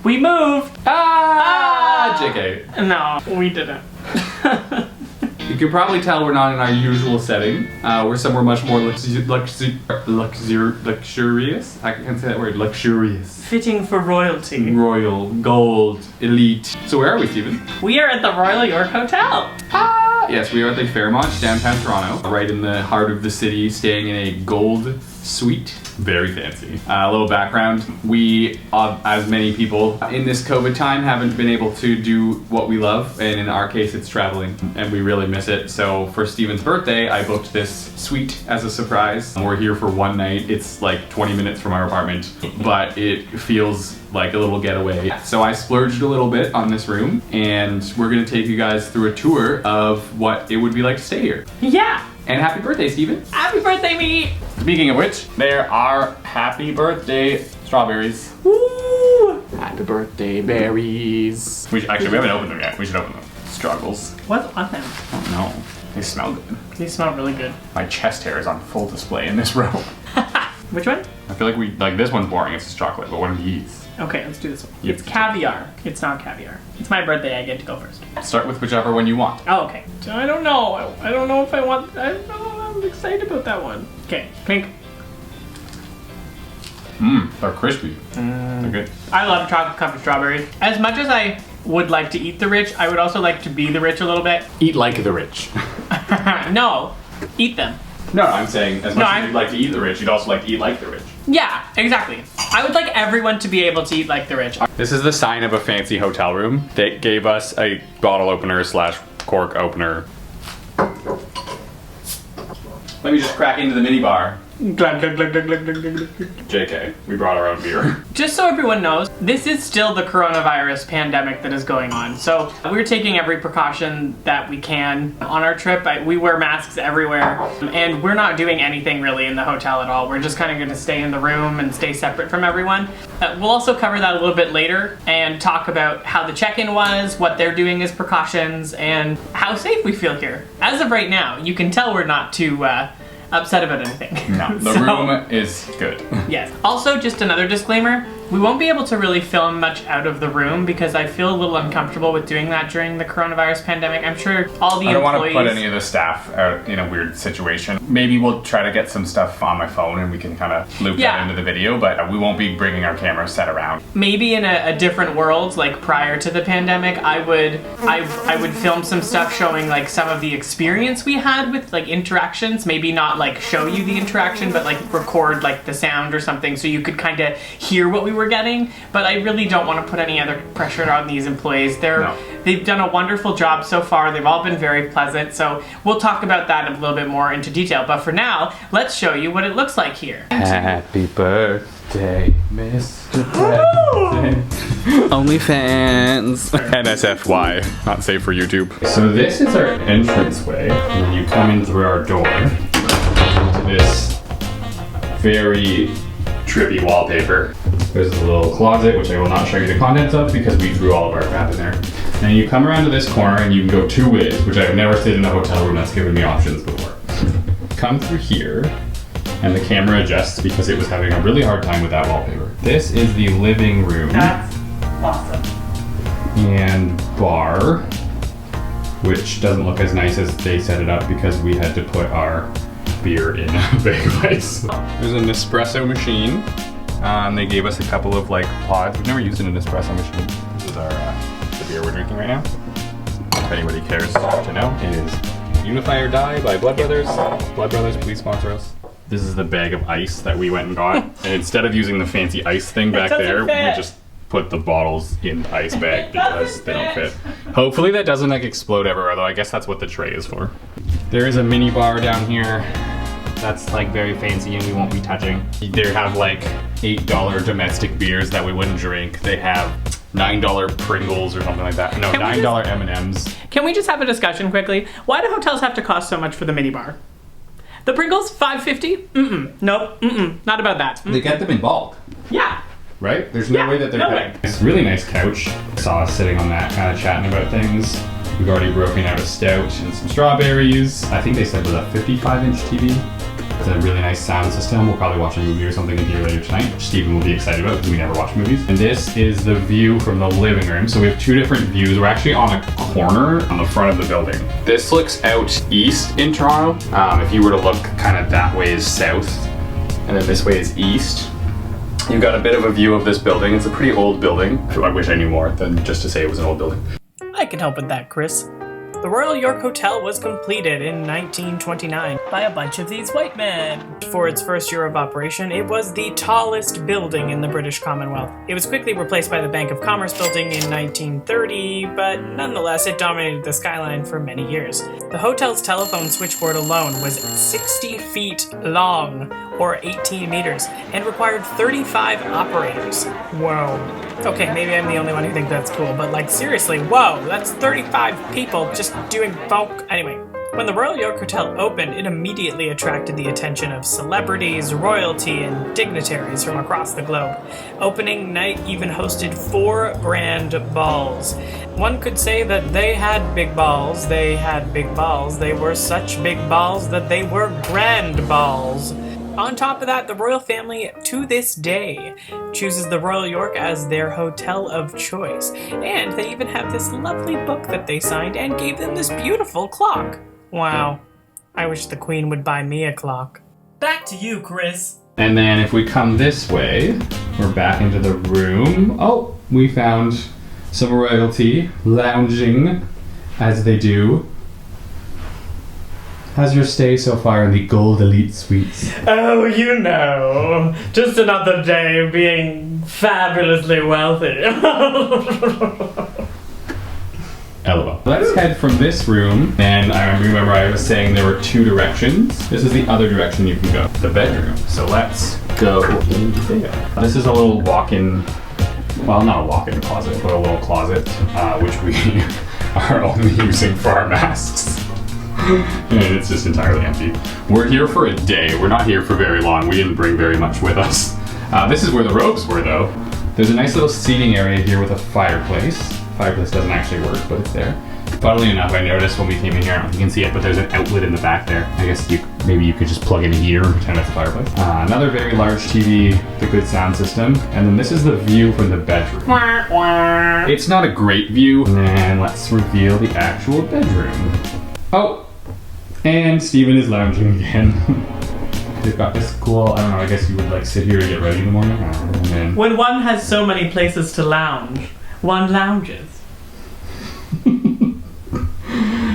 We moved! JK. No, we didn't. You can probably tell we're not in our usual setting. We're somewhere much more luxurious. I can't say that word. Luxurious. Fitting for royalty. Royal, gold, elite. So where are we, Stephen? We are at the Royal York Hotel. Yes, we are at the Fairmont, downtown Toronto, right in the heart of the city, staying in a gold suite. Very fancy. A little background. We, as many people in this COVID time, haven't been able to do what we love, and in our case, it's traveling, and we really miss it. So for Steven's birthday, I booked this suite as a surprise. We're here for one night. It's like 20 minutes from our apartment, but it feels like a little getaway. So I splurged a little bit on this room, and we're gonna take you guys through a tour of what it would be like to stay here. Yeah! And happy birthday, Steven. Happy birthday, me! Speaking of which, there are happy birthday strawberries. Woo! Happy birthday berries. We haven't opened them yet. We should open them. Struggles. What's on them? I don't know. They smell good. They smell really good. My chest hair is on full display in this row. Which one? I feel like this one's boring. It's just chocolate, but one of these. Okay, let's do this one. Yep. It's caviar. It's not caviar. It's my birthday. I get to go first. Start with whichever one you want. Oh, okay. I don't know. I don't know if I want. I don't know. I'm excited about that one. Okay, pink. They're crispy. They're good. I love chocolate covered strawberries. As much as I would like to eat the rich, I would also like to be the rich a little bit. Eat like the rich. No, eat them. No, I'm saying as much as you'd like to eat the rich, you'd also like to eat like the rich. Yeah, exactly. I would like everyone to be able to eat like the rich. This is the sign of a fancy hotel room. They gave us a bottle opener slash cork opener. Let me just crack into the mini bar. Glug, glug, glug, glug, glug, glug, glug, glug. JK, we brought our own beer. Just so everyone knows, this is still the coronavirus pandemic that is going on. So we're taking every precaution that we can on our trip. We wear masks everywhere, and we're not doing anything really in the hotel at all. We're just kind of going to stay in the room and stay separate from everyone. We'll also cover that a little bit later and talk about how the check-in was, what they're doing as precautions, and how safe we feel here. As of right now, you can tell we're not too upset about anything. No, the room is good. Yes. Also, just another disclaimer, we won't be able to really film much out of the room because I feel a little uncomfortable with doing that during the coronavirus pandemic. I'm sure all the employees... I don't want to put any of the staff out in a weird situation. Maybe we'll try to get some stuff on my phone and we can kind of loop that into the video, but we won't be bringing our camera set around. Maybe in a different world, like prior to the pandemic, I would film some stuff showing like some of the experience we had with like interactions. Maybe not like show you the interaction, but like record like the sound or something so you could kind of hear what we were getting. But I really don't want to put any other pressure on these employees. They've done a wonderful job so far. They've all been very pleasant. So we'll talk about that a little bit more into detail. But for now, let's show you what it looks like here. Happy birthday, Mr. President. OnlyFans. NSFY, not safe for YouTube. So this is our entranceway. And then you come in through our door to this very trippy wallpaper. There's a little closet, which I will not show you the contents of because we threw all of our crap in there. And you come around to this corner and you can go two ways, which I've never stayed in a hotel room that's given me options before. Come through here, and the camera adjusts because it was having a really hard time with that wallpaper. This is the living room. That's awesome. And bar, which doesn't look as nice as they set it up because we had to put our beer in a big place. There's an espresso machine. They gave us a couple of like pods. We've never used an espresso machine. This is our the beer we're drinking right now. If anybody cares to know, it is Unify or Die by Blood Brothers. Blood Brothers, please sponsor us. This is the bag of ice that we went and got. And instead of using the fancy ice thing back there, we just put the bottles in the ice bag because they don't fit. Hopefully that doesn't like explode everywhere, though. I guess that's what the tray is for. There is a mini bar down here that's like very fancy and we won't be touching. They have like $8 domestic beers that we wouldn't drink. They have $9 Pringles or something like that. No, $9 M&Ms. Can we just have a discussion quickly? Why do hotels have to cost so much for the mini bar? The Pringles, $5.50? Nope, not about that. They get them in bulk. Yeah. Right? There's no way that they're paying. It's a really nice couch. I saw us sitting on that kind of chatting about things. We've already broken out a stout and some strawberries. I think they said with a 55-inch TV. It's a really nice sound system. We'll probably watch a movie or something in here later tonight, which Stephen will be excited about because we never watch movies. And this is the view from the living room. So we have two different views. We're actually on a corner on the front of the building. This looks out east in Toronto. If you were to look kind of that way is south, and then this way is east. You've got a bit of a view of this building. It's a pretty old building. I wish I knew more than just to say it was an old building. I can help with that, Chris. The Royal York Hotel was completed in 1929 by a bunch of these white men. For its first year of operation, it was the tallest building in the British Commonwealth. It was quickly replaced by the Bank of Commerce building in 1930, but nonetheless it dominated the skyline for many years. The hotel's telephone switchboard alone was 60 feet long, or 18 meters, and required 35 operators. Whoa. Okay, maybe I'm the only one who thinks that's cool, but like seriously, whoa, that's 35 people just doing bulk. Anyway, when the Royal York Hotel opened, it immediately attracted the attention of celebrities, royalty, and dignitaries from across the globe. Opening night even hosted 4 grand balls. One could say that they had big balls, they had big balls, they were such big balls that they were grand balls. On top of that, the royal family, to this day, chooses the Royal York as their hotel of choice. And they even have this lovely book that they signed and gave them this beautiful clock. Wow. I wish the Queen would buy me a clock. Back to you, Chris. And then if we come this way, we're back into the room. Oh, we found some royalty lounging as they do. How's your stay so far in the Gold Elite Suites? Oh, you know, just another day of being fabulously wealthy. LOL. Let's head from this room, and I remember I was saying there were 2 directions. This is the other direction you can go, the bedroom. So let's go in there. This is a little walk-in, well, not a walk-in closet, but a little closet, which we are only using for our masks. And it's just entirely empty. We're here for a day. We're not here for very long. We didn't bring very much with us. This is where the robes were, though. There's a nice little seating area here with a fireplace. Fireplace doesn't actually work, but it's there. Funnily enough, I noticed when we came in here, I don't know if you can see it, but there's an outlet in the back there. I guess maybe you could just plug in a heater and pretend it's a fireplace. Another very large TV, the good sound system. And then this is the view from the bedroom. It's not a great view. And let's reveal the actual bedroom. Oh, and Stephen is lounging again. They've got this cool, I don't know, I guess you would like sit here and get ready in the morning. And then... When one has so many places to lounge, one lounges.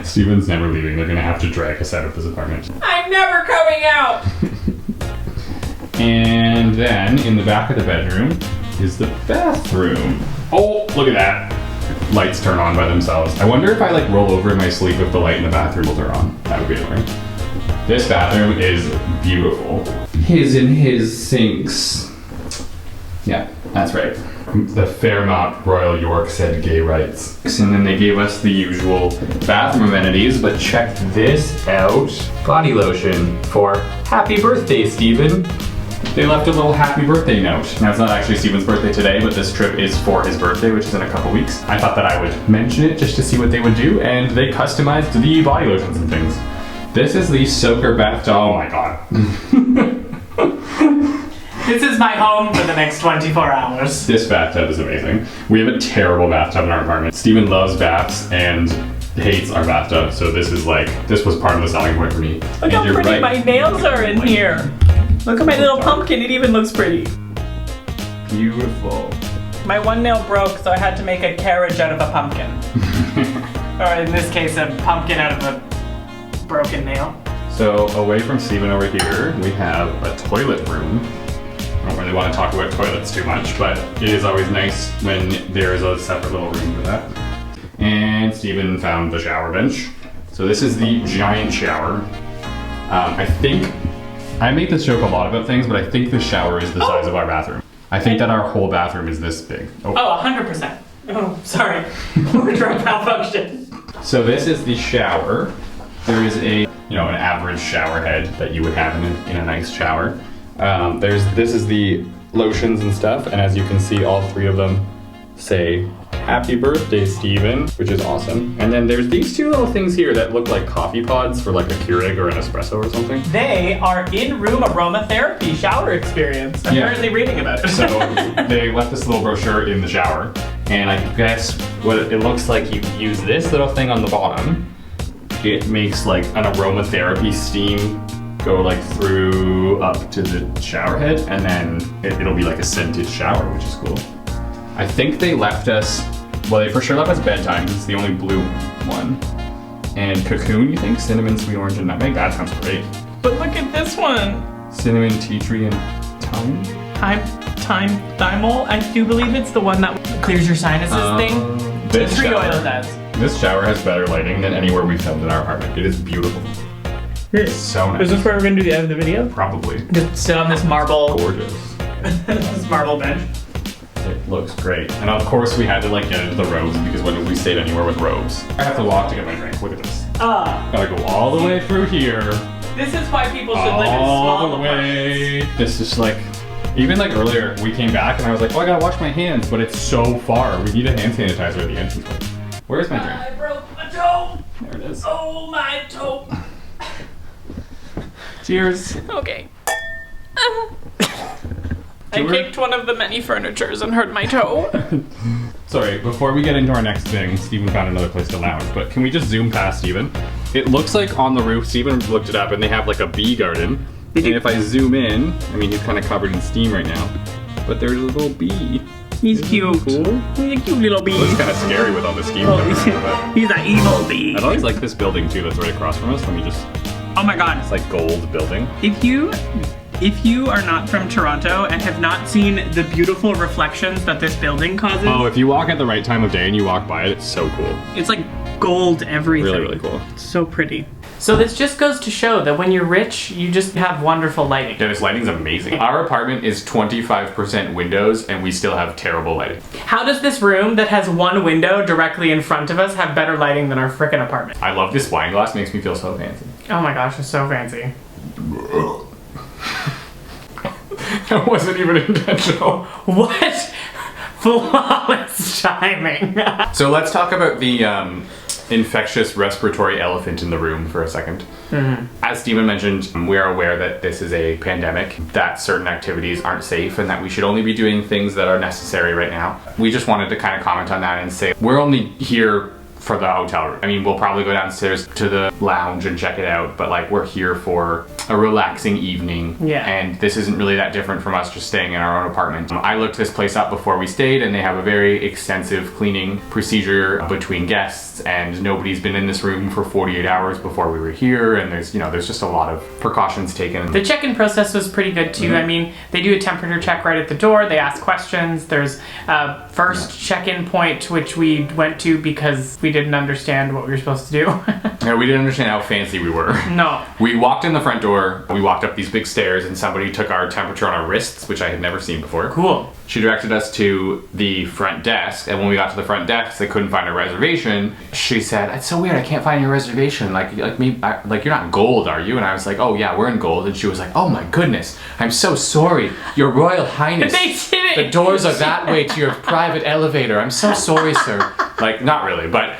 Stephen's never leaving. They're gonna have to drag us out of this apartment. I'm never coming out! And then in the back of the bedroom is the bathroom. Oh, look at that. Lights turn on by themselves. I wonder if I like roll over in my sleep if the light in the bathroom will turn on. That would be annoying. This bathroom is beautiful. His and his sinks. Yeah, that's right. The Fairmont Royal York said gay rights. And then they gave us the usual bathroom amenities, but check this out. Body lotion for happy birthday, Stephen. They left a little happy birthday note. Now it's not actually Stephen's birthday today, but this trip is for his birthday, which is in a couple weeks. I thought that I would mention it just to see what they would do, and they customized the body lotions and things. This is the soaker bath. Oh my god. This is my home for the next 24 hours. This bathtub is amazing. We have a terrible bathtub in our apartment. Stephen loves baths and hates our bathtub, so this was part of the selling point for me. Look how pretty my nails are in here. Look at my little pumpkin, it even looks pretty. Beautiful. My one nail broke, so I had to make a carriage out of a pumpkin. Or in this case, a pumpkin out of a broken nail. So away from Stephen over here, we have a toilet room. I don't really want to talk about toilets too much, but it is always nice when there is a separate little room for that. And Stephen found the shower bench. So this is the giant shower. I make this joke a lot about things, but I think the shower is the size of our bathroom. I think that our whole bathroom is this big. Oh, 100%. Oh, sorry. Wardrobe malfunction. So this is the shower. There is an average shower head that you would have in a nice shower. This is the lotions and stuff, and as you can see, all 3 of them say Happy birthday, Steven, which is awesome. And then there's these two little things here that look like coffee pods for like a Keurig or an espresso or something. They are in-room aromatherapy shower experience. I'm currently reading about it. So they left this little brochure in the shower, and I guess what it looks like, you use this little thing on the bottom. It makes like an aromatherapy steam go like through up to the shower head, and then it'll be like a scented shower, which is cool. I think they left us, well, they for sure left us bedtime, it's the only blue one. And cocoon, you think? Cinnamon, sweet orange, and nutmeg? That sounds great. But look at this one. Cinnamon, tea tree, and thyme? Thymol? I do believe it's the one that clears your sinuses thing. Tea tree oil does. This shower has better lighting than anywhere we've filmed in our apartment. It is beautiful. It's so nice. Is this where we're gonna do the end of the video? Probably. Just sit on this marble. Gorgeous. This marble bench. It looks great. And of course we had to like get into the robes because when we stayed anywhere with robes. I have to walk to get my drink. Look at this. Gotta go all the way through here. This is why people should live in small all the way. This is like, even like earlier we came back and I was like, oh, I gotta wash my hands, but it's so far. We need a hand sanitizer at the entrance. Where's my drink? I broke my toe. There it is. Oh, my toe. Cheers. Okay. I kicked one of the many furnitures and hurt my toe. Sorry, before we get into our next thing, Steven found another place to lounge, but can we just zoom past Steven? It looks like on the roof, Steven looked it up, and they have like a bee garden. And if I zoom in, I mean, he's kind of covered in steam right now, but there's a little bee. He's cute. Cool. He's a cute little bee. It's kind of scary with all the steam. He's an evil bee. I always like this building too that's right across from us. Let me just... Oh my god. It's like gold building. If you are not from Toronto and have not seen the beautiful reflections that this building causes. Oh, if you walk at the right time of day and you walk by it, it's so cool. It's like gold everything. Really, really cool. It's so pretty. So this just goes to show that when you're rich, you just have wonderful lighting. Yeah, this lighting's amazing. Our apartment is 25% windows and we still have terrible lighting. How does this room that has one window directly in front of us have better lighting than our frickin' apartment? I love this wine glass, makes me feel so fancy. Oh my gosh, it's so fancy. That wasn't even intentional. What? Flawless timing. So let's talk about the infectious respiratory elephant in the room for a second. As Steven mentioned, we are aware that this is a pandemic, that certain activities aren't safe, and that we should only be doing things that are necessary right now. We just wanted to kind of comment on that and say, we're only here for the hotel room. I mean, we'll probably go downstairs to the lounge and check it out, but like we're here for a relaxing evening. Yeah. And this isn't really that different from us just staying in our own apartment. I looked this place up before we stayed and they have a very extensive cleaning procedure between guests, and nobody's been in this room for 48 hours before we were here, and there's, you know, there's just a lot of precautions taken. The check-in process was pretty good too. I mean, they do a temperature check right at the door, they ask questions, there's a first check-in point which we went to because we didn't understand what we were supposed to do. Yeah, we didn't understand how fancy we were. No. We walked in the front door, we walked up these big stairs, and somebody took our temperature on our wrists, which I had never seen before. Cool. She directed us to the front desk, and when we got to the front desk, they couldn't find a reservation. She said, "It's so weird, I can't find your reservation. Like you're not gold, are you?" And I was like, "Oh yeah, we're in gold." And she was like, "Oh my goodness, I'm so sorry, Your Royal Highness. They did it. The doors are that way to your private elevator. I'm so sorry, sir." Like, not really, but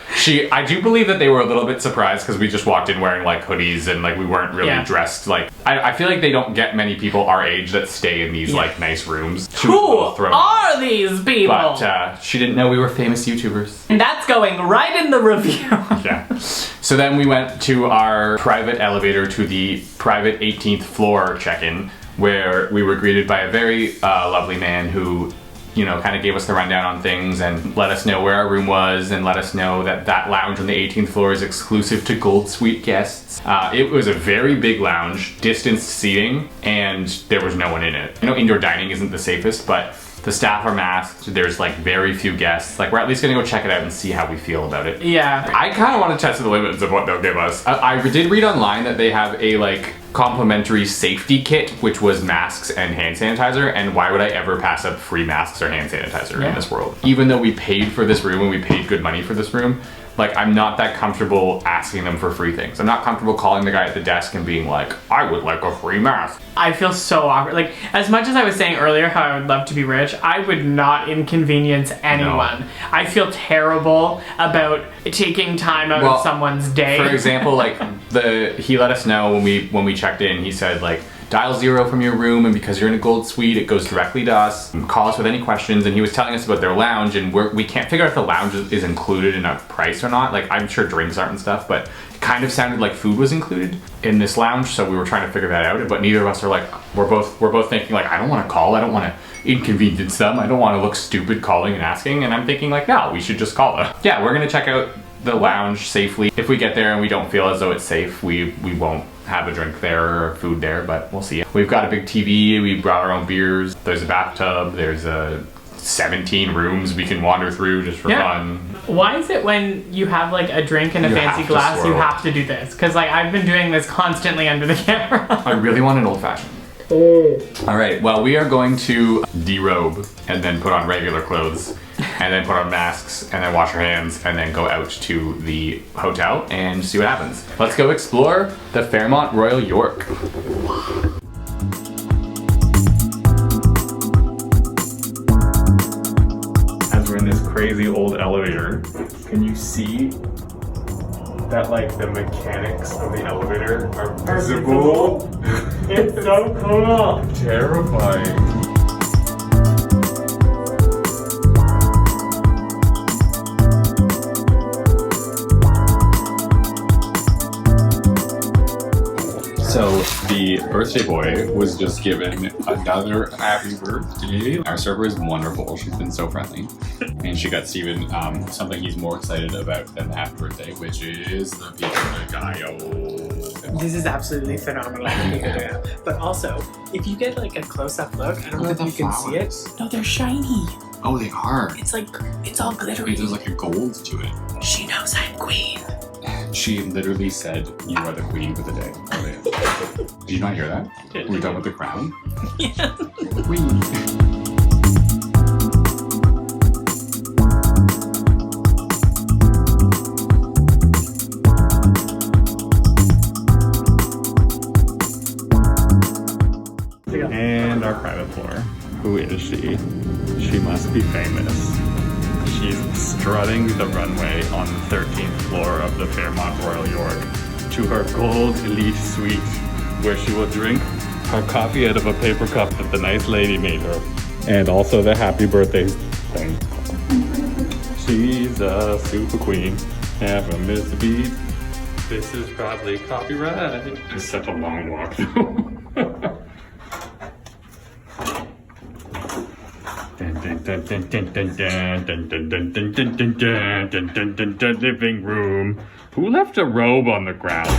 I do believe that they were a little bit surprised because we just walked in wearing like hoodies and like we weren't really dressed. Like, I feel like they don't get many people our age that stay in these like nice rooms. Who are these people? But she didn't know we were famous YouTubers. And that's going right in the review. Yeah. So then we went to our private elevator to the private 18th floor check-in, where we were greeted by a very lovely man who, you know, kind of gave us the rundown on things and let us know where our room was and let us know that that lounge on the 18th floor is exclusive to Gold Suite guests. It was a very big lounge, distanced seating, and there was no one in it. I know indoor dining isn't the safest, but the staff are masked, there's like very few guests. Like, we're at least gonna go check it out and see how we feel about it. Yeah. I kind of want to test the limits of what they'll give us. I did read online that they have a like complimentary safety kit, which was masks and hand sanitizer, and why would I ever pass up free masks or hand sanitizer in this world? Even though we paid for this room and we paid good money for this room, Like, I'm not that comfortable asking them for free things. I'm not comfortable calling the guy at the desk and being like, I would like a free mask. I feel so awkward. Like, as much as I was saying earlier how I would love to be rich, I would not inconvenience anyone. No. I feel terrible about taking time out of someone's day. For example, like, he let us know when we checked in, he said, like, dial 0 from your room, and because you're in a gold suite, it goes directly to us. Call us with any questions. And he was telling us about their lounge, and we can't figure out if the lounge is included in a price or not. Like, I'm sure drinks aren't and stuff, but it kind of sounded like food was included in this lounge, so we were trying to figure that out. But neither of us are like, we're both thinking like, I don't want to call, I don't want to inconvenience them, I don't want to look stupid calling and asking. And I'm thinking like, no, we should just call them. Yeah, we're gonna check out the lounge safely. If we get there and we don't feel as though it's safe, we won't have a drink there or food there, but we'll see. We've got a big TV, we brought our own beers, there's a bathtub, there's 17 rooms we can wander through just for fun. Why is it when you have like a drink in a fancy glass, you have to do this? Because like I've been doing this constantly under the camera. I really want an old fashioned. All right, well, we are going to derobe and then put on regular clothes and then put on masks and then wash our hands and then go out to the hotel and see what happens. Let's go explore the Fairmont Royal York. As we're in this crazy old elevator, can you see that like the mechanics of the elevator are visible? It's so cool. Terrifying. So the birthday boy was just given another happy birthday. Our server is wonderful. She's been so friendly. And she got Steven something he's more excited about than the happy birthday, which is the pico de gallo. This is absolutely phenomenal. But also, if you get like a close-up look, I don't know if you can see it. No, they're shiny. Oh, they are. It's like, it's all glittery. There's like a gold to it. She knows I'm queen. She literally said, you are the queen for the day. Did you not hear that? We're done with the crown? Yeah. Queen. And our private floor. Who is she? She must be famous. She's strutting the runway on the 13th floor of the Fairmont Royal York to her gold elite suite, where she will drink her coffee out of a paper cup that the nice lady made her. And also the happy birthday thing. She's a super queen. Never miss a beat. This is probably copyright. It's such a long walk though. Living room. Who left a robe on the ground?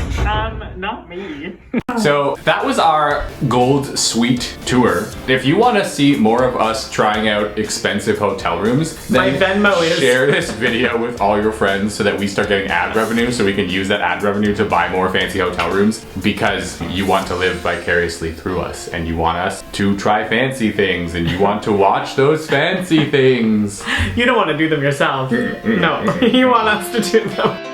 Not me. So that was our gold suite tour. If you want to see more of us trying out expensive hotel rooms, then my Venmo is share this video with all your friends so that we start getting ad revenue, so we can use that ad revenue to buy more fancy hotel rooms, because you want to live vicariously through us and you want us to try fancy things and you want to watch those fancy things. You don't want to do them yourself. No, you want us to do them.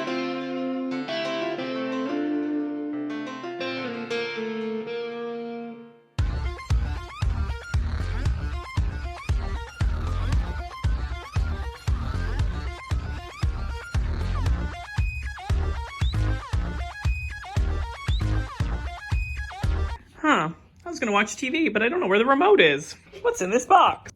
Huh. I was gonna watch TV, but I don't know where the remote is. What's in this box?